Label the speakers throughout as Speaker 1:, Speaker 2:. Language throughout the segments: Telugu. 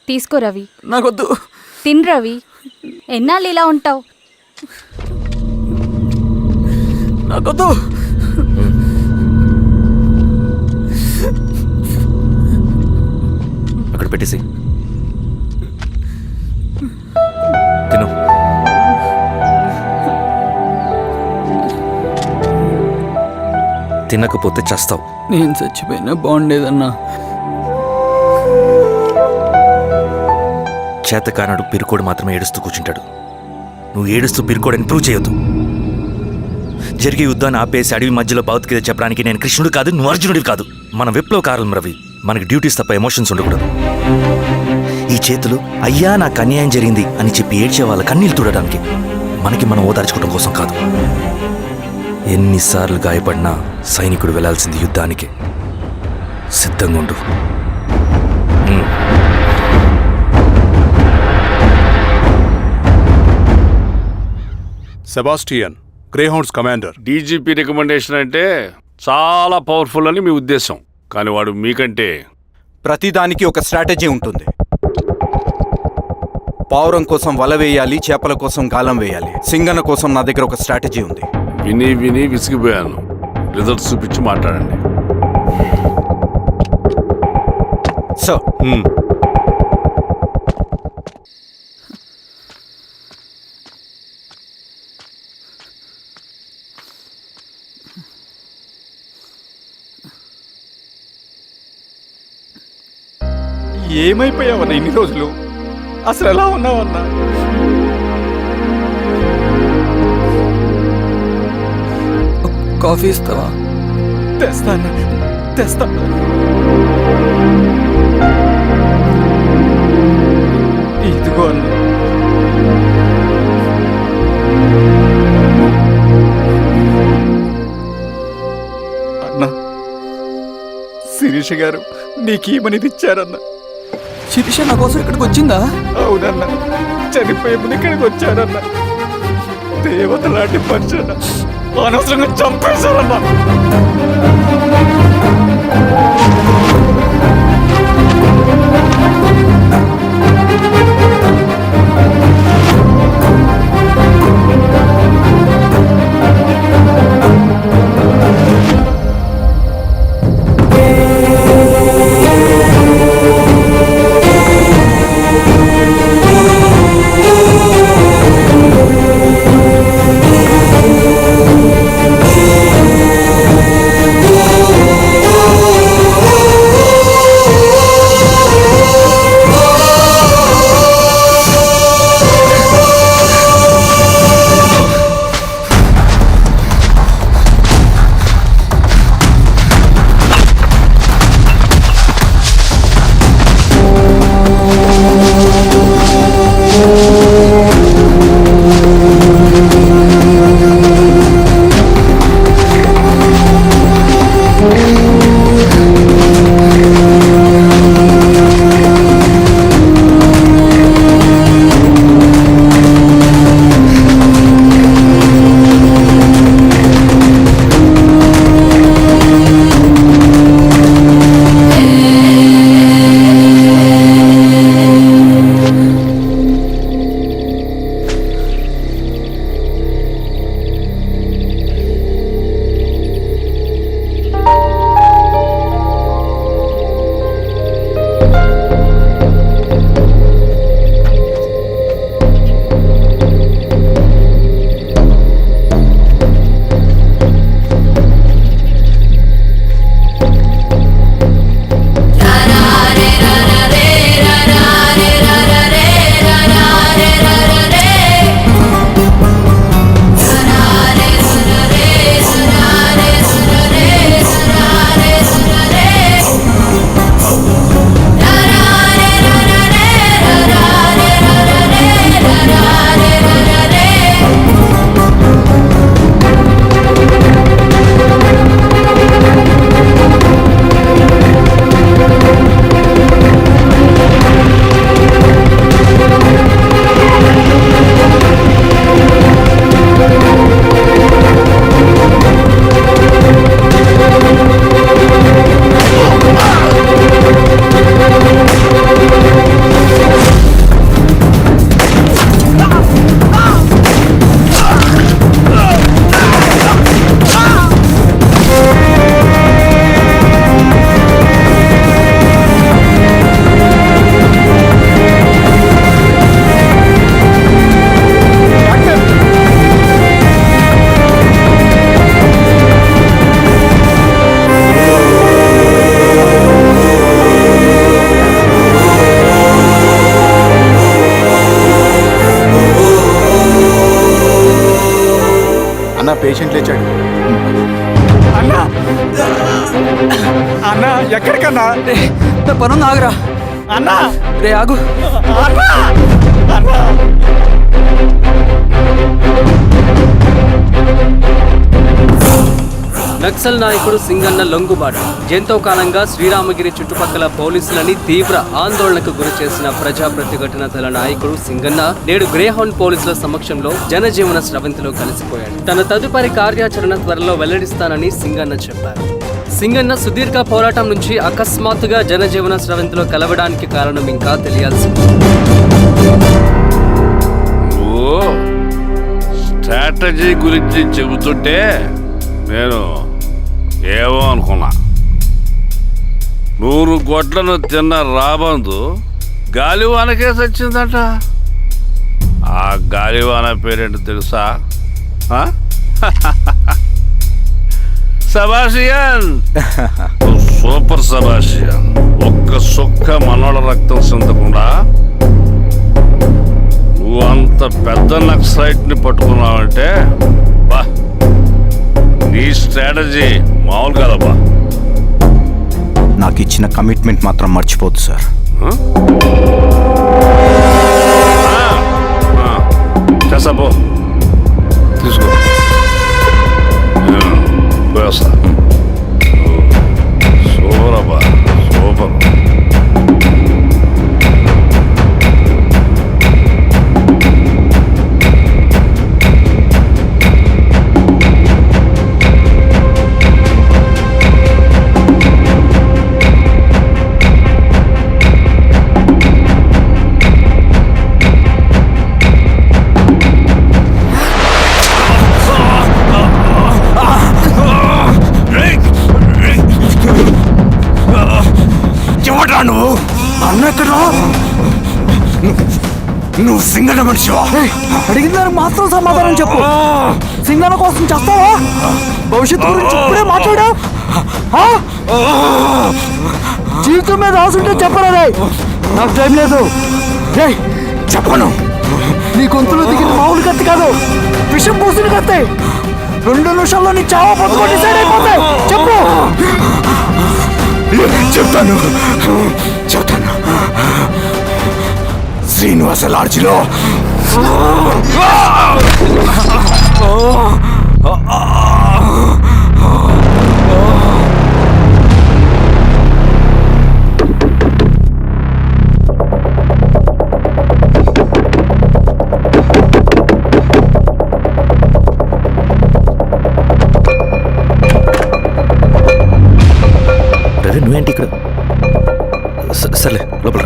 Speaker 1: తీసుకో రవి.
Speaker 2: నాకొద్దు.
Speaker 1: తిన్ రవి, ఎన్నాళ్ళు ఇలా ఉంటావు?
Speaker 2: నాకొద్దు.
Speaker 3: అక్కడ పెట్టేసి తిను. తినకపోతే చస్తావు.
Speaker 2: నేను చచ్చిపోయినా బాగుండేదన్నా.
Speaker 3: చేతకానడు పిరుకోడు మాత్రమే ఏడుస్తూ కూర్చుంటాడు. నువ్వు ఏడుస్తూ పిరుకోడని ప్రూవ్ చేయొద్దు. జరిగే యుద్ధాన్ని ఆపేసి అడవి మధ్యలో భౌతికత చెప్పడానికి నేను కృష్ణుడు కాదు, నువ్వు అర్జునుడివి కాదు. మన విప్లవకారులం రవి. మనకి డ్యూటీస్ తప్ప ఎమోషన్స్ ఉండకూడదు. ఈ చేతులు అయ్యా నాకు అన్యాయం జరిగింది అని చెప్పి ఏడ్చే వాళ్ళ కన్నీళ్ళు తుడడానికి, మనకి మనం ఓదార్చుకోవడం కోసం కాదు. ఎన్నిసార్లు గాయపడినా సైనికుడు వెళ్లాల్సింది యుద్ధానికి. సిద్ధంగా ఉండు.
Speaker 4: Sebastian, Greyhounds commander.
Speaker 5: DGP recommendation అంటే చాలా పవర్ఫుల్ అని మీ ఉద్దేశం, కానీ వాడు మీకంటే.
Speaker 6: ప్రతిదానికి ఒక స్ట్రాటజీ ఉంటుంది. పావురం కోసం వల వేయాలి, చేపల కోసం గాలం వేయాలి. సింగన కోసం నా దగ్గర ఒక స్ట్రాటజీ ఉంది.
Speaker 5: విని విని విసిగిపోయాను. రిజల్ట్స్ చూపించి మాట్లాడండి.
Speaker 6: సార్,
Speaker 2: ఏమైపోయావన్నా ఇన్ని రోజులు? అసలు ఎలా ఉన్నావన్నా? కాఫీ ఇస్తావా? తెస్తాను. ఇదిగో అన్న. అన్నా, శిరీష గారు నీకేమనేది ఇచ్చారన్నా. శిరీష నా కోసం ఇక్కడికి వచ్చిందా? అవునన్నా, చనిపోయే ముందు ఇక్కడికి వచ్చారన్నా. దేవత లాంటి మనిషి అన్న, అనవసరంగా చంపేశారన్నా. పేషెంట్ లేచాడు. అన్నా అన్నా ఎక్కడికన్నా?
Speaker 7: నా పనుంది, ఆగురా.
Speaker 2: అన్నా
Speaker 7: రే ఆగు.
Speaker 2: అన్నా అన్నా
Speaker 7: నక్సల్ నాయకుడు సింగన్న లొంగుబాటు ఎంతో కాలంగా శ్రీరామగిరి చుట్టుపక్కల పోలీసులని తీవ్ర ఆందోళనకు గురి చేసిన ప్రజా ప్రతిఘటన దళ నాయకుడు సింగన్న నేడు గ్రేహౌండ్ పోలీసుల సమక్షంలో జనజీవన స్రవంతిలో కలిసిపోయాడు. తన తదుపరి కార్యాచరణ త్వరలో వెల్లడిస్తానని సింగన్న చెప్పారు. సింగన్న సుదీర్ఘ పోరాటం నుంచి అకస్మాత్తుగా జనజీవన స్రవంతిలో కలవడానికి కారణం ఇంకా తెలియాల్సి ఉంది.
Speaker 5: నువ్వు స్ట్రాటజీ గురించి చెబుతుంటే నేను ఏమో అనుకున్నా. 100 గొడ్లను తిన్న రాబందు గాలివానకే సచ్చిందట. ఆ గాలివాన పేరేంటి తెలుసా? సబాషియన్, సూపర్ సబాషియన్. ఒక్క సుక్క మనోళ్ళ రక్తం చెందకుండా నువ్వు అంత పెద్ద నక్సలైట్ని పట్టుకున్నావంటే బా, నీ స్ట్రాటజీ మామూలు కాదబ్బా.
Speaker 6: నాకు ఇచ్చిన కమిట్మెంట్ మాత్రం మర్చిపోద్దు సార్.
Speaker 5: చేసాబో, తీసుకో, పోయేస్తా. సూపర్ అబ్బా, సూపర్.
Speaker 6: నువ్వు అన్న ఎక్కడ? నువ్వు సింగన్న మనిషివా?
Speaker 7: అడిగిన దానికి మాత్రం సమాధానం చెప్పు. సింగన్న కోసం చేస్తావా? భవిష్యత్తు గురించి ఇప్పుడే మాట్లాడా? జీవితం మీద ఆశుంటే చెప్పరా? నాకు టైం లేదు.
Speaker 6: చెప్పను.
Speaker 7: నీ గొంతులో దిగిన మామూలు కత్తి కాదు, విషం పూసిన కత్తి. 2 నిమిషాల్లో నీ చావా పొందుకొని డిసైడ్ అయిపోతాయి. చెప్పు.
Speaker 6: చెప్తాను. శ్రీనివాస లాడ్జిలో
Speaker 3: నువ్వేంటి ఇక్కడ? సర్లే, లోపల.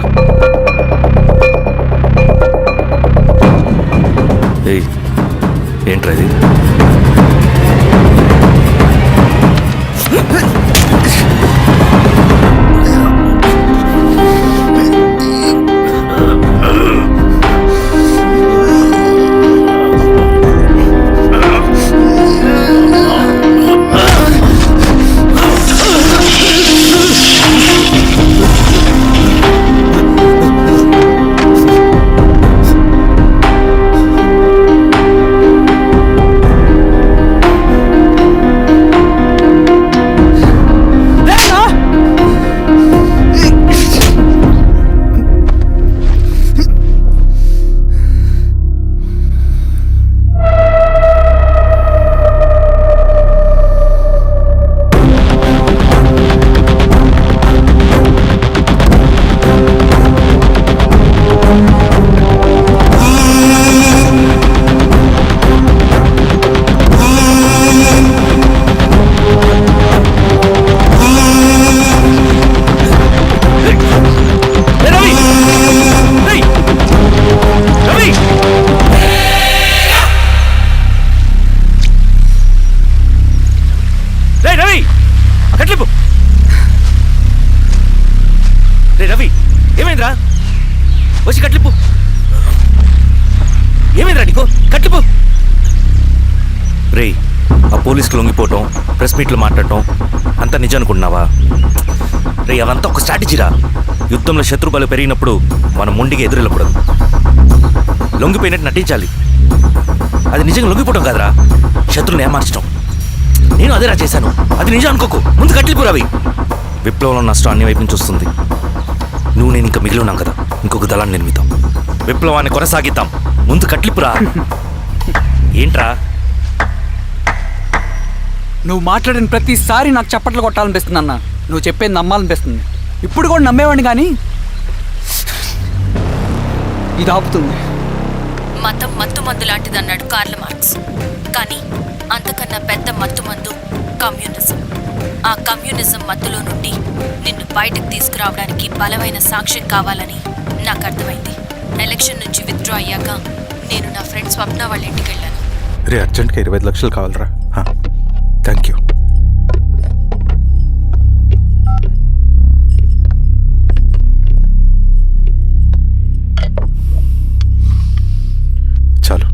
Speaker 3: ఏయ్, ఏంట్రా ఇది? రవి, ఏమైందిరా? వచ్చి కట్లిప్పు. ఏమైందిరా నీకు? కట్లిప్పు. రే, ఆ పోలీసుకి లొంగిపోవటం, ప్రెస్ మీట్లు మాట్లాడటం అంతా నిజం అనుకుంటున్నావా? రే, అవంతా ఒక స్ట్రాటజీరా. యుద్ధంలో శత్రుబలు పెరిగినప్పుడు మనం ముండిగా ఎదురెళ్ళకూడదు, లొంగిపోయినట్టు నటించాలి. అది నిజంగా లొంగిపోవడం కాదురా, శత్రువుని ఏమార్చడం. నేను అదేరా చేశాను. అది నిజం అనుకోకు. ముందు కట్టిలిపు రవి. విప్లవంలో నష్టం అన్ని వైపు నుంచి వస్తుంది. నువ్వు నేను ఇంకా మిగిలి ఉన్నాం కదా, ఇంకొక దళాన్ని నిర్మిద్దాం, విప్లవాన్ని కొనసాగిద్దాం. ముందు కట్లిపురా. ఏంట్రా
Speaker 8: నువ్వు మాట్లాడిన ప్రతిసారి నాకు చప్పట్లు కొట్టాలనిపిస్తుంది అన్న. నువ్వు చెప్పేది నమ్మాలనిపిస్తుంది. ఇప్పుడు కూడా నమ్మేవాడిని కానీ ఇది ఆపుతుంది.
Speaker 9: మతం మత్తుమందు లాంటిదన్నాడు కార్ల్ మార్క్స్. కానీ అంతకన్నా పెద్ద మత్తుమందు కమ్యూనిజం. ఆ కమ్యూనిజం మత్తులో నుండి నిన్ను బయటకు తీసుకురావడానికి బలమైన సాక్ష్యం కావాలని నాకు అర్థమైంది. ఎలక్షన్ నుంచి విత్డ్రా అయ్యాక నేను నా ఫ్రెండ్ స్వప్న వాళ్ళ ఇంటికి వెళ్ళాను.
Speaker 6: రే అర్జెంట్గా 25 లక్షలు కావాలరా. Thank you. చాలు.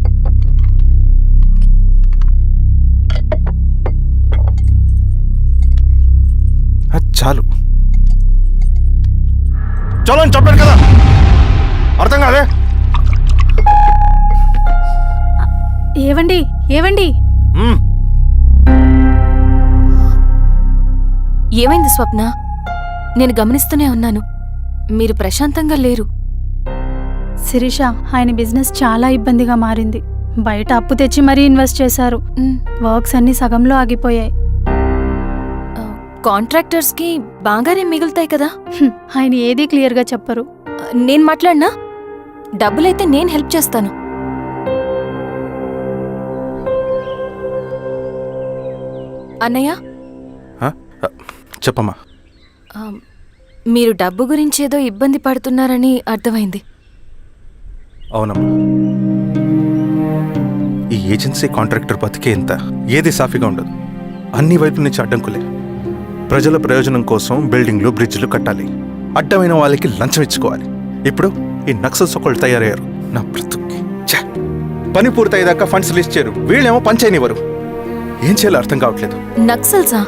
Speaker 6: చాలు.
Speaker 2: చలో అని చెప్పాను కదా, అర్థం కాదే.
Speaker 1: ఏవండి ఏవండి,
Speaker 9: ఏమైంది స్వప్న? నేను గమనిస్తూనే ఉన్నాను, మీరు ప్రశాంతంగా లేరు.
Speaker 1: శిరీష, ఆయన బిజినెస్ చాలా ఇబ్బందిగా మారింది. బయట అప్పు తెచ్చి మరీ ఇన్వెస్ట్ చేశారు. వర్క్స్ అన్ని సగంలో ఆగిపోయాయి.
Speaker 9: కాంట్రాక్టర్స్కి బాగానే మిగులుతాయి కదా.
Speaker 1: ఆయన ఏదీ క్లియర్గా చెప్పరు.
Speaker 9: నేను మాట్లాడినా డబ్బులైతే నేను హెల్ప్ చేస్తాను. అన్నయ్య,
Speaker 6: చెప్పమ్మా.
Speaker 9: మీరు డబ్బు గురించి ఏదో ఇబ్బంది పడుతున్నారని అర్థమైంది.
Speaker 6: అవునమ్మా, ఈ ఏజెన్సీ కాంట్రాక్టర్ బతికే ఇంత ఏది సాఫీగా ఉండదు. అన్ని వైపుల నుంచి అడ్డంకులే. ప్రజల ప్రయోజనం కోసం బిల్డింగ్లు బ్రిడ్జ్లు కట్టాలి, అడ్డమైన వాళ్ళకి లంచం ఇచ్చుకోవాలి. ఇప్పుడు ఈ నక్సల్స్ ఒకళ్ళు తయారయ్యారు. నా బ్రతుక్కి పని పూర్తయ్యేదాకా ఫండ్స్ లిస్ట్ చేయరు, వీళ్ళేమో పని చేయనివ్వరు. ఏం చేయాలో అర్థం కావట్లేదు.
Speaker 9: నక్సల్సా?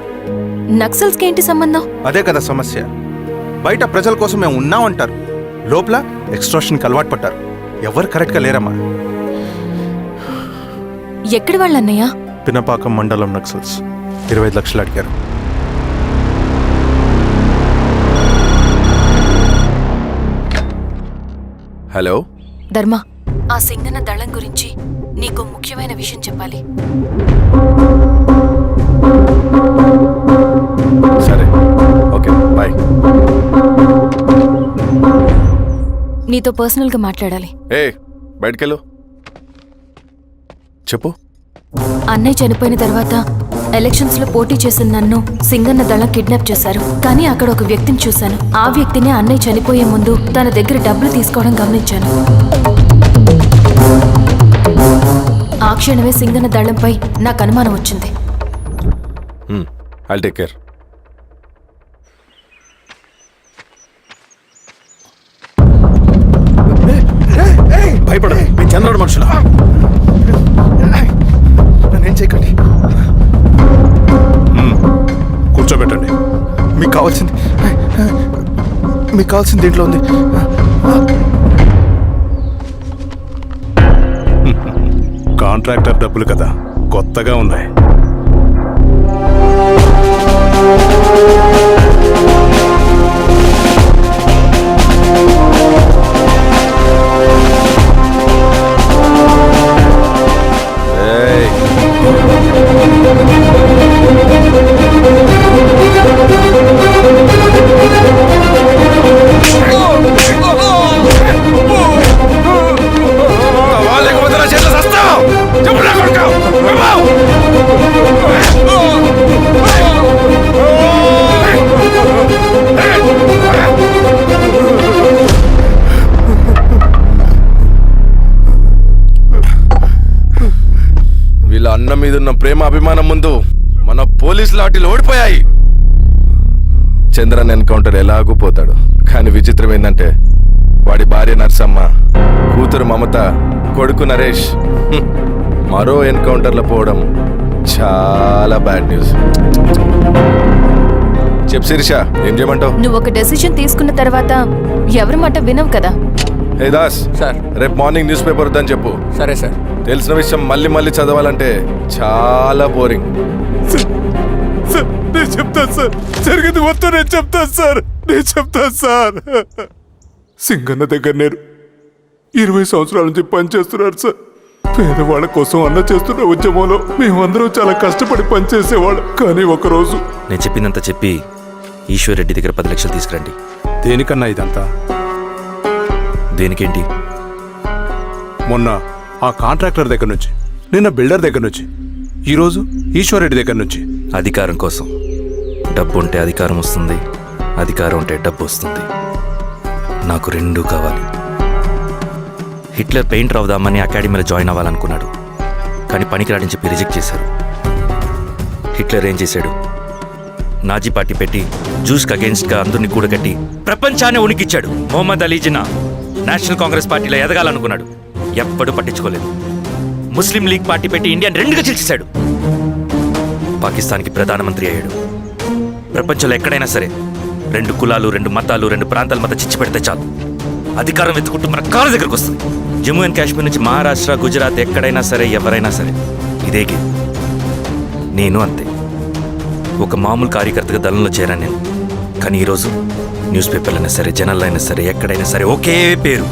Speaker 9: నక్సల్స్కి ఏంటి సంబంధం?
Speaker 6: అదే కదా సమస్య. బయట ప్రజల కోసం మేము ఉన్నామంటారు, లోపల ఎక్స్ట్రాషన్కి అలవాటు పడ్డారు. ఎవరు కరెక్ట్గా లేరమ్మా.
Speaker 9: ఎక్కడి వాళ్ళన్నయ్య?
Speaker 6: పినపాకం మండలం నక్సల్స్ 25 లక్షలు అడిగారు. హలో
Speaker 9: ధర్మ, ఆ సింగన్న దళం గురించి నీకు ముఖ్యమైన విషయం చెప్పాలి.
Speaker 6: సరే, ఓకే, బాయ్.
Speaker 9: నీతో పర్సనల్గా మాట్లాడాలి.
Speaker 6: బయటకెళ్ళు. చెప్పు.
Speaker 9: అన్నయ్య చనిపోయిన తర్వాత ఎలక్షన్స్ లో పోటీ చేసిన నన్ను సింగన్న దళం కిడ్నాప్ చేశారు. కానీ అక్కడ ఒక వ్యక్తిని చూశాను. ఆ వ్యక్తినే అన్నయ్య చనిపోయే ముందు తన దగ్గర డబ్బులు తీసుకోవడం గమనించాను. ఆ క్షణమే సింగన్న దళంపై నాకు అనుమానం వచ్చింది.
Speaker 6: I'll take care. భయపడదు, మీ చంద్రుడు మనుషులు. నన్నేం చేయకండి.
Speaker 4: కూర్చోబెట్టండి.
Speaker 6: మీకు కావాల్సింది దీంట్లో ఉంది.
Speaker 4: కాంట్రాక్టర్ డబ్బులు కదా, కొత్తగా ఉన్నాయి.
Speaker 6: వీళ్ళ అన్న మీదున్న ప్రేమ అభిమానం ముందు మన పోలీస్ లాఠీలు ఓడిపోయాయి. చంద్రన్ ఎన్కౌంటర్ ఎలాగూ పోతాడు. కానీ విచిత్రం ఏంటంటే వాడి భార్య నర్సమ్మ, కూతురు మమత, కొడుకు నరేష్ మరో ఎన్కౌంటర్లో పోవడం చాలా బ్యాడ్ న్యూస్. చెప్పు శిరీష, ఏం చేయమంటావు?
Speaker 9: నువ్వు ఒక డెసిషన్ తీసుకున్న తర్వాత ఎవరి మాట వినవు కదా.
Speaker 6: హే దాస్,
Speaker 8: సార్.
Speaker 6: రేపు మార్నింగ్ న్యూస్ పేపర్ వద్దని చెప్పు.
Speaker 8: సరే సార్.
Speaker 2: తెలిసిన విషయం మళ్ళీ మళ్ళీ చదవాలంటే చాలా బోరింగ్.
Speaker 4: నేను చెప్తాను సార్, జరిగింది మొత్తం నేను చెప్తాను సార్. సింగన్న దగ్గర నేను 20 సంవత్సరాల నుంచి పనిచేస్తున్నారు సార్. పేదవాళ్ళ కోసం అన్న చేస్తున్న ఉద్యమంలో మేమందరం చాలా కష్టపడి పనిచేసేవాళ్ళం. కానీ ఒకరోజు
Speaker 3: నేను చెప్పిందంతా చెప్పి ఈశ్వర్ రెడ్డి దగ్గర 10 లక్షలు తీసుకురండి.
Speaker 4: దేనికన్నా ఇదంతా?
Speaker 3: దేనికేంటి?
Speaker 4: మొన్న ఆ కాంట్రాక్టర్ దగ్గర నుంచి, నిన్న బిల్డర్ దగ్గర నుంచి, ఈరోజు ఈశ్వర్ రెడ్డి దగ్గర నుంచి.
Speaker 3: అధికారం కోసం. డబ్బు ఉంటే అధికారం వస్తుంది, అధికారం ఉంటే డబ్బు వస్తుంది. నాకు రెండూ కావాలి. హిట్లర్ పెయింటర్ అవుదామని అకాడమీలో జాయిన్ అవ్వాలనుకున్నాడు, కానీ పనికిరాడని చెప్పి రిజెక్ట్ చేశారు. హిట్లర్ ఏం చేశాడు? నాజీ పార్టీ పెట్టి జూస్కి అగేన్స్ట్గా అందరినీ కూడగట్టి ప్రపంచాన్ని ఉనికిచ్చాడు. మొహమ్మద్ అలీ జిన్నా నేషనల్ కాంగ్రెస్ పార్టీలో ఎదగాలనుకున్నాడు, ఎప్పుడూ పట్టించుకోలేదు. ముస్లిం లీగ్ పార్టీ పెట్టి ఇండియాని రెండుగా చీల్చేశాడు. పాకిస్తాన్కి ప్రధానమంత్రి అయ్యాడు. ప్రపంచంలో ఎక్కడైనా సరే 2 కులాలు, 2 మతాలు, 2 ప్రాంతాల మధ్య చిచ్చు పెడితే చాలు, అధికారం వెతుకుంటూ మన కాళ్ళ దగ్గరకు వస్తుంది. జమ్మూ అండ్ కాశ్మీర్ నుంచి మహారాష్ట్ర, గుజరాత్ ఎక్కడైనా సరే, ఎవరైనా సరే ఇదే గేమ్. నేను అంతే. ఒక మామూలు కార్యకర్తగా దళంలో చేరాను నేను. కానీ ఈరోజు న్యూస్ పేపర్లైనా సరే, జనాల్లో అయినా సరే, ఎక్కడైనా సరే ఒకే పేరు,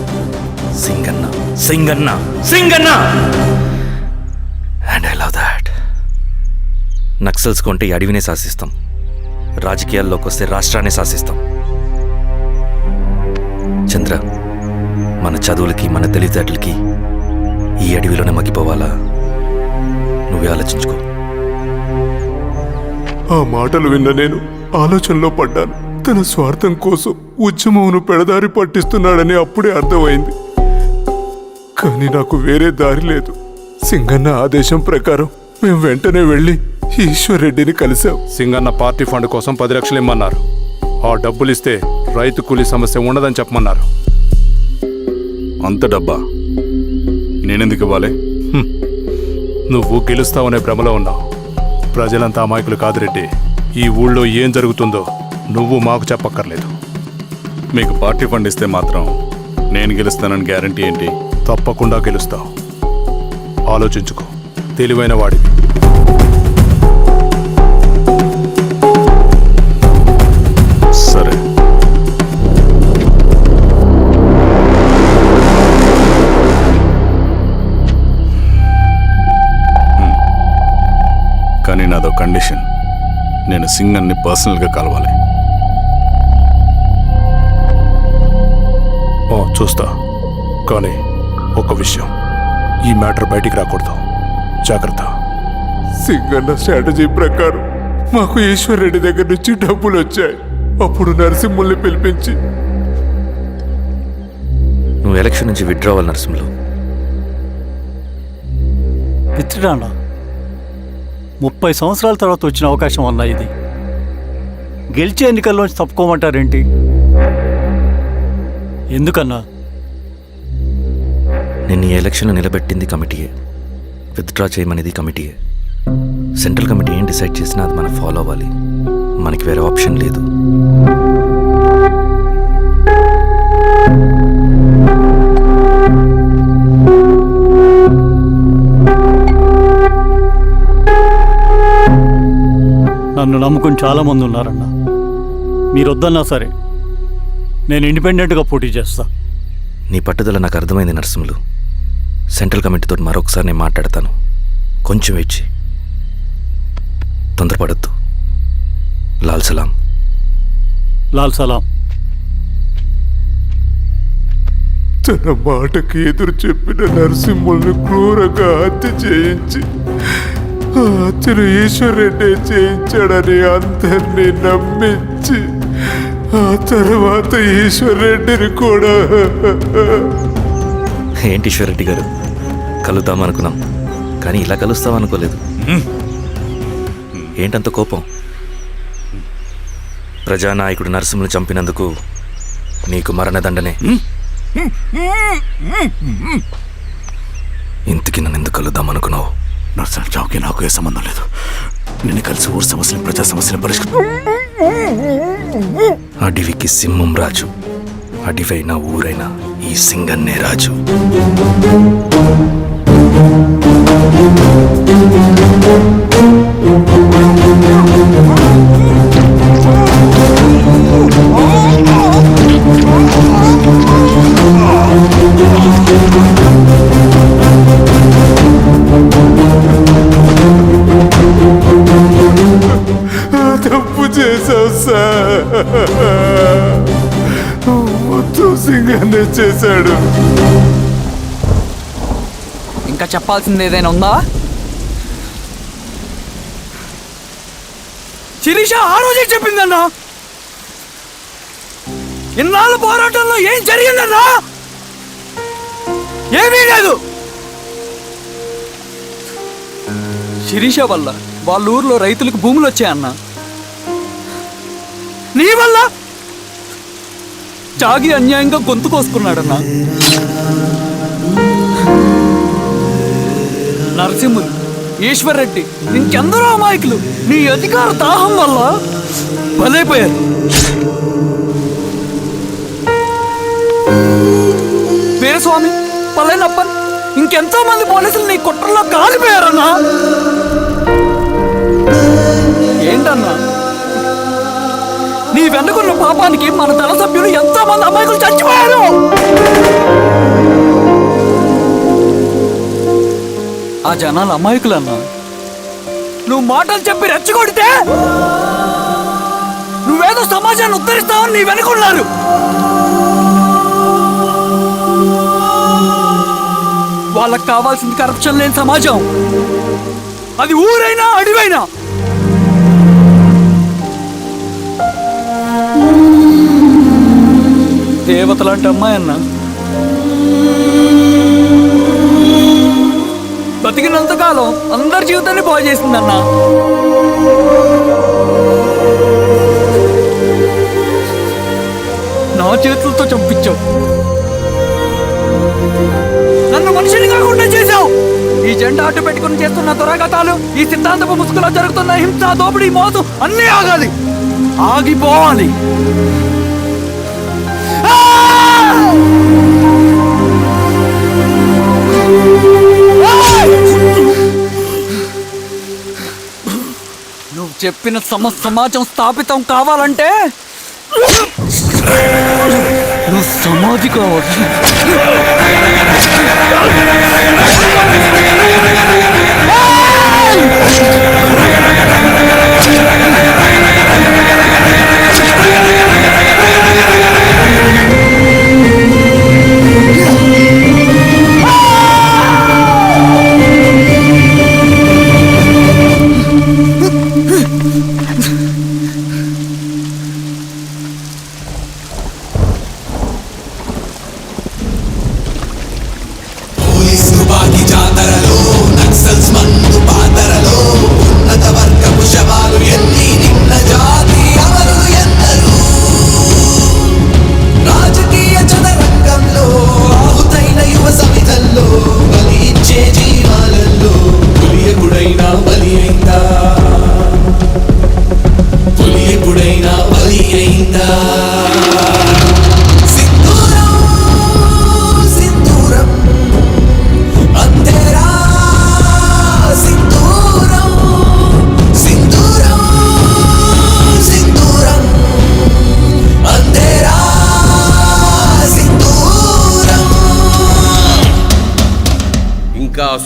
Speaker 3: Singanna, Singanna, Singanna. And I love that. Naxals కొంటే ఈ అడవినే శాసిస్తాం, రాజకీయాల్లోకి వస్తే రాష్ట్రాన్ని శాసిస్తాం. చంద్ర, మన చదువులకి, మన తెలివితేటలకి ఈ అడవిలోనే మగ్గిపోవాలా? నువ్వే ఆలోచించుకో.
Speaker 4: ఆ మాటలు విన్న నేను ఆలోచనలో పడ్డాను. తన స్వార్థం కోసం ఉద్యమమును పెడదారి పట్టిస్తున్నాడని అప్పుడే అర్థమైంది. కానీ నాకు వేరే దారి లేదు. సింగన్న ఆదేశం ప్రకారం మేము వెంటనే వెళ్ళి ఈశ్వర్ రెడ్డిని కలిశాం. సింగన్న పార్టీ ఫండ్ కోసం 10 లక్షలు ఇమ్మన్నారు. ఆ డబ్బులు ఇస్తే రైతు కూలీ సమస్య ఉండదని చెప్పమన్నారు.
Speaker 5: అంత డబ్బా నేనెందుకు ఇవ్వాలి?
Speaker 4: నువ్వు గెలుస్తావనే భ్రమలో ఉన్నావు. ప్రజలంతా అమాయకులు కాదు రెడ్డి. ఈ ఊళ్ళో ఏం జరుగుతుందో నువ్వు మాకు చెప్పక్కర్లేదు.
Speaker 5: మీకు పార్టీ ఫండ్ ఇస్తే మాత్రం నేను గెలుస్తానని గ్యారంటీ ఏంటి?
Speaker 4: తప్పకుండా గెలుస్తావు. ఆలోచించుకో, తెలివైన వాడివి.
Speaker 5: సరే. కానీ నాదో కండిషన్. నేను సింగన్ని పర్సనల్గా కలవాలి.
Speaker 4: చూస్తా. కానీ ఒక విషయం, ఈ మ్యాటర్ బయటికి రాకూడదు. జాగ్రత్త. సింగన్న స్ట్రాటజీ ప్రకారం మాకు ఈశ్వర్ రెడ్డి దగ్గర నుంచి డబ్బులు వచ్చాయి. అప్పుడు నరసింహుల్ని పిలిపించి,
Speaker 3: నువ్వు ఎలక్షన్ నుంచి విత్డ్రా అవ్వాలి నరసింహులు.
Speaker 10: విత్డ్రానా? 30 సంవత్సరాల తర్వాత వచ్చిన అవకాశం అన్నా ఇది. గెలిచే ఎన్నికల్లోంచి తప్పుకోమంటారేంటి? ఎందుకన్నా?
Speaker 3: నిన్ను ఈ ఎలక్షన్లో నిలబెట్టింది కమిటీయే, విత్డ్రా చేయమనేది కమిటీయే. సెంట్రల్ కమిటీ ఏం డిసైడ్ చేసినా అది మనం ఫాలో అవ్వాలి. మనకి వేరే ఆప్షన్ లేదు.
Speaker 10: నన్ను నమ్ముకుని చాలామంది ఉన్నారన్నా. మీరొద్దన్నా సరే, నేను ఇండిపెండెంట్గా పోటీ చేస్తా.
Speaker 3: నీ పట్టుదల నాకు అర్థమైంది నరసింహులు. సెంట్రల్ కమిటీతో మరొకసారి నేను మాట్లాడతాను. కొంచెం వెయిట్ చేయి, తొందరపడద్దు. లాల్ సలాం.
Speaker 10: లాల్ సలాం.
Speaker 4: తన మాటకి ఎదురు చెప్పిన నరసింహుల్ని క్రూరంగా హత్య చేయించి, ఆ హత్యను ఈశ్వర్ రెడ్డి చేయించాడని అందరినీ నమ్మించి, ఆ తర్వాత ఈశ్వర్ రెడ్డిని కూడా.
Speaker 3: ఏంటి ఈశ్వర్ రెడ్డి గారు, కలుద్దామనుకున్నాం కానీ ఇలా కలుస్తామనుకోలేదు. ఏంటంత కోపం? ప్రజానాయకుడు నరసింహులు చంపినందుకు నీకు మరణదండనే. ఇంతకీ నన్ను ఎందుకు కలుద్దామనుకున్నావు?
Speaker 11: నరసింహ చావుకి నాకు ఏ సంబంధం లేదు. నిన్ను కలిసి ఊరు సమస్యలు, ప్రజా సమస్యలు పరిష్కరించు.
Speaker 3: అడవికి సింహం రాజు, అడవైనా ఊరైనా ఈ సింగన్నే రాజు.
Speaker 4: తప్పు చేశావు సార్. మొత్తం సింగన్నే చేశాడు.
Speaker 8: ఇంకా చెప్పాల్సింది ఏదైనా ఉందా? శిరీష ఆ రోజే చెప్పిందన్నా. ఇన్నాళ్ళ పోరాటంలో ఏం జరిగిందన్నా? ఏమీ లేదు. శిరీష వల్ల వాళ్ళ ఊర్లో రైతులకు భూములు వచ్చాయన్నా. నీ వల్ల చాగి అన్యాయంగా గొంతు కోసుకున్నాడన్నా. నరసింహులు, ఈశ్వర్ రెడ్డి, ఇంకెందరో అమాయకులు నీ అధికార దాహం వల్ల బలైపోయారు. వీరస్వామి, పల్లెనప్పన్, ఇంకెంతో మంది పోలీసులు నీ కుట్రల్లో కాలిపోయారన్నా. ఏంటన్నా, నీ వెనుకున్న పాపానికి మన దళ సభ్యులు ఎంతో మంది అమాయకులు చచ్చిపోయారు. ఆ జనాలు అమాయకులన్నా. నువ్వు మాటలు చెప్పి రెచ్చగొడితే నువ్వేదో సమాజాన్ని ఉద్ధరిస్తావని నీ వెనుకున్నారు. వాళ్ళకి కావాల్సింది కరప్షన్ లేని సమాజం. అది ఊరైనా అడివైనా. దేవతలాంటి అమ్మాయి అన్న బతికినంతకాలం అందరి జీవితాన్ని బాగు చేసిందన్నా. నా చేతులతో చంపించావు. నన్ను మనిషిని కాకుండా చేశావు. ఈ జెండా అడ్డు పెట్టుకుని చేస్తున్న దురాఘాతాలు, ఈ సిద్ధాంతపు ముసుగులో జరుగుతున్న హింస, దోపిడీ, మోసం అన్నీ ఆగాలి, ఆగిపోవాలి. నువ్వు చెప్పిన సమాజం స్థాపితం కావాలంటే నువ్వు సమాధి కావాలి.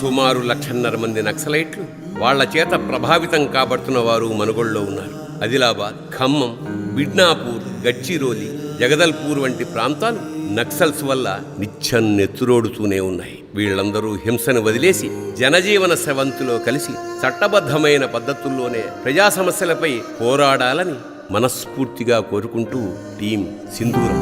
Speaker 12: సుమారు 1,50,000 మంది నక్సలైట్లు వాళ్ల చేత ప్రభావితం కాబడుతున్న వారు మనుగోడులో ఉన్నారు. ఆదిలాబాద్, ఖమ్మం, బిడ్నాపూర్, గడ్చిరోలి, జగదల్పూర్ వంటి ప్రాంతాలు నక్సల్స్ వల్ల నిత్యం నెత్తురోడుతూనే ఉన్నాయి. వీళ్ళందరూ హింసను వదిలేసి జనజీవన స్రవంతిలో కలిసి చట్టబద్ధమైన పద్ధతుల్లోనే ప్రజా సమస్యలపై పోరాడాలని మనస్ఫూర్తిగా కోరుకుంటూ team Sindhooram.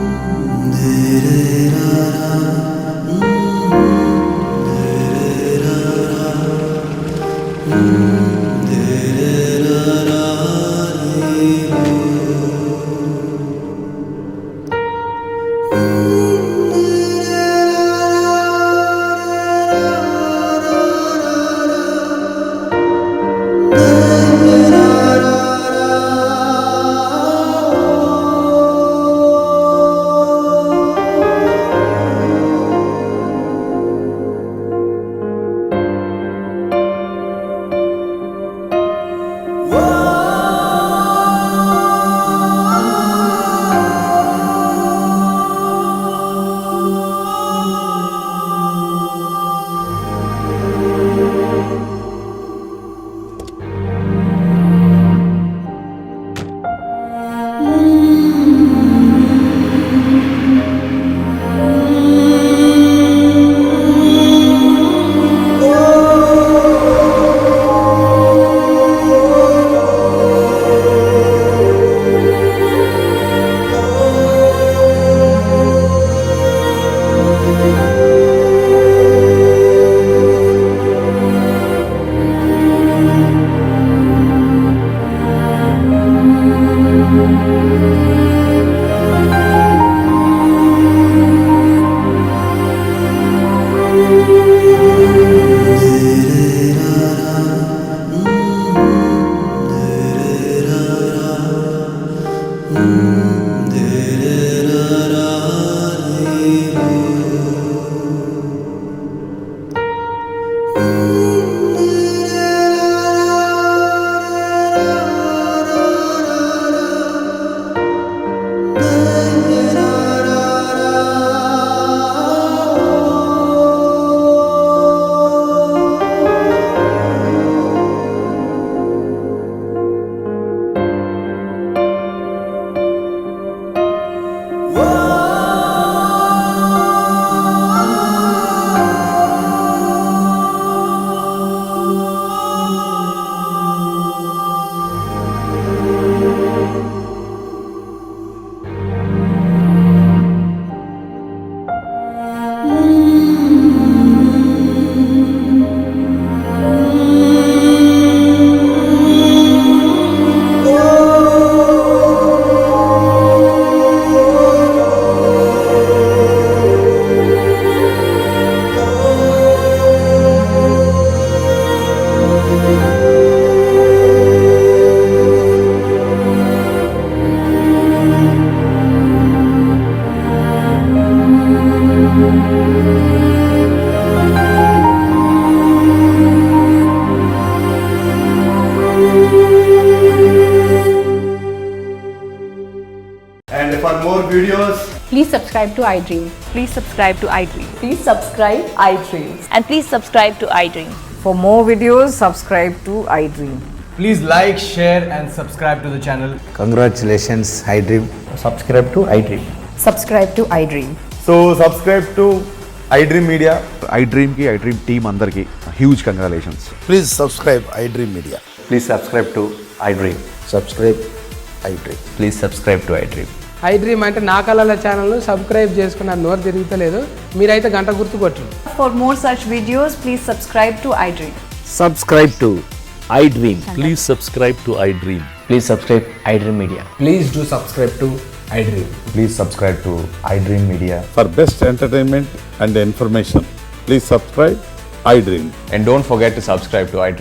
Speaker 2: And for more videos,
Speaker 9: Please subscribe to iDream. Please subscribe to iDream. Please subscribe iDream. And please subscribe to iDream.
Speaker 8: For more videos, subscribe to iDream. Please like, share and subscribe to the channel.
Speaker 11: Congratulations I dream.
Speaker 8: Subscribe to iDream.
Speaker 9: Subscribe to iDream.
Speaker 2: so subscribe to iDream Media. iDream ki iDream team andarki huge congratulations.
Speaker 11: Please subscribe I dream media.
Speaker 2: Please subscribe to iDream.
Speaker 11: Subscribe I dream.
Speaker 2: Please subscribe to iDream.
Speaker 8: iDream అంటే నా కళల ఛానల్ను సబ్స్క్రైబ్ చేసుకున్న నోరు తిరుగుతలేదు. మీరైతే గంట గుర్తు కొట్టు.
Speaker 9: For more such videos, please subscribe to iDream.
Speaker 11: Subscribe to I dream.
Speaker 10: Please subscribe to I dream.
Speaker 11: Please subscribe I dream media.
Speaker 8: Please do subscribe to iDream.
Speaker 2: Please subscribe to iDream Media.
Speaker 4: For best entertainment and information, please subscribe iDream.
Speaker 2: And don't forget to subscribe to iDream.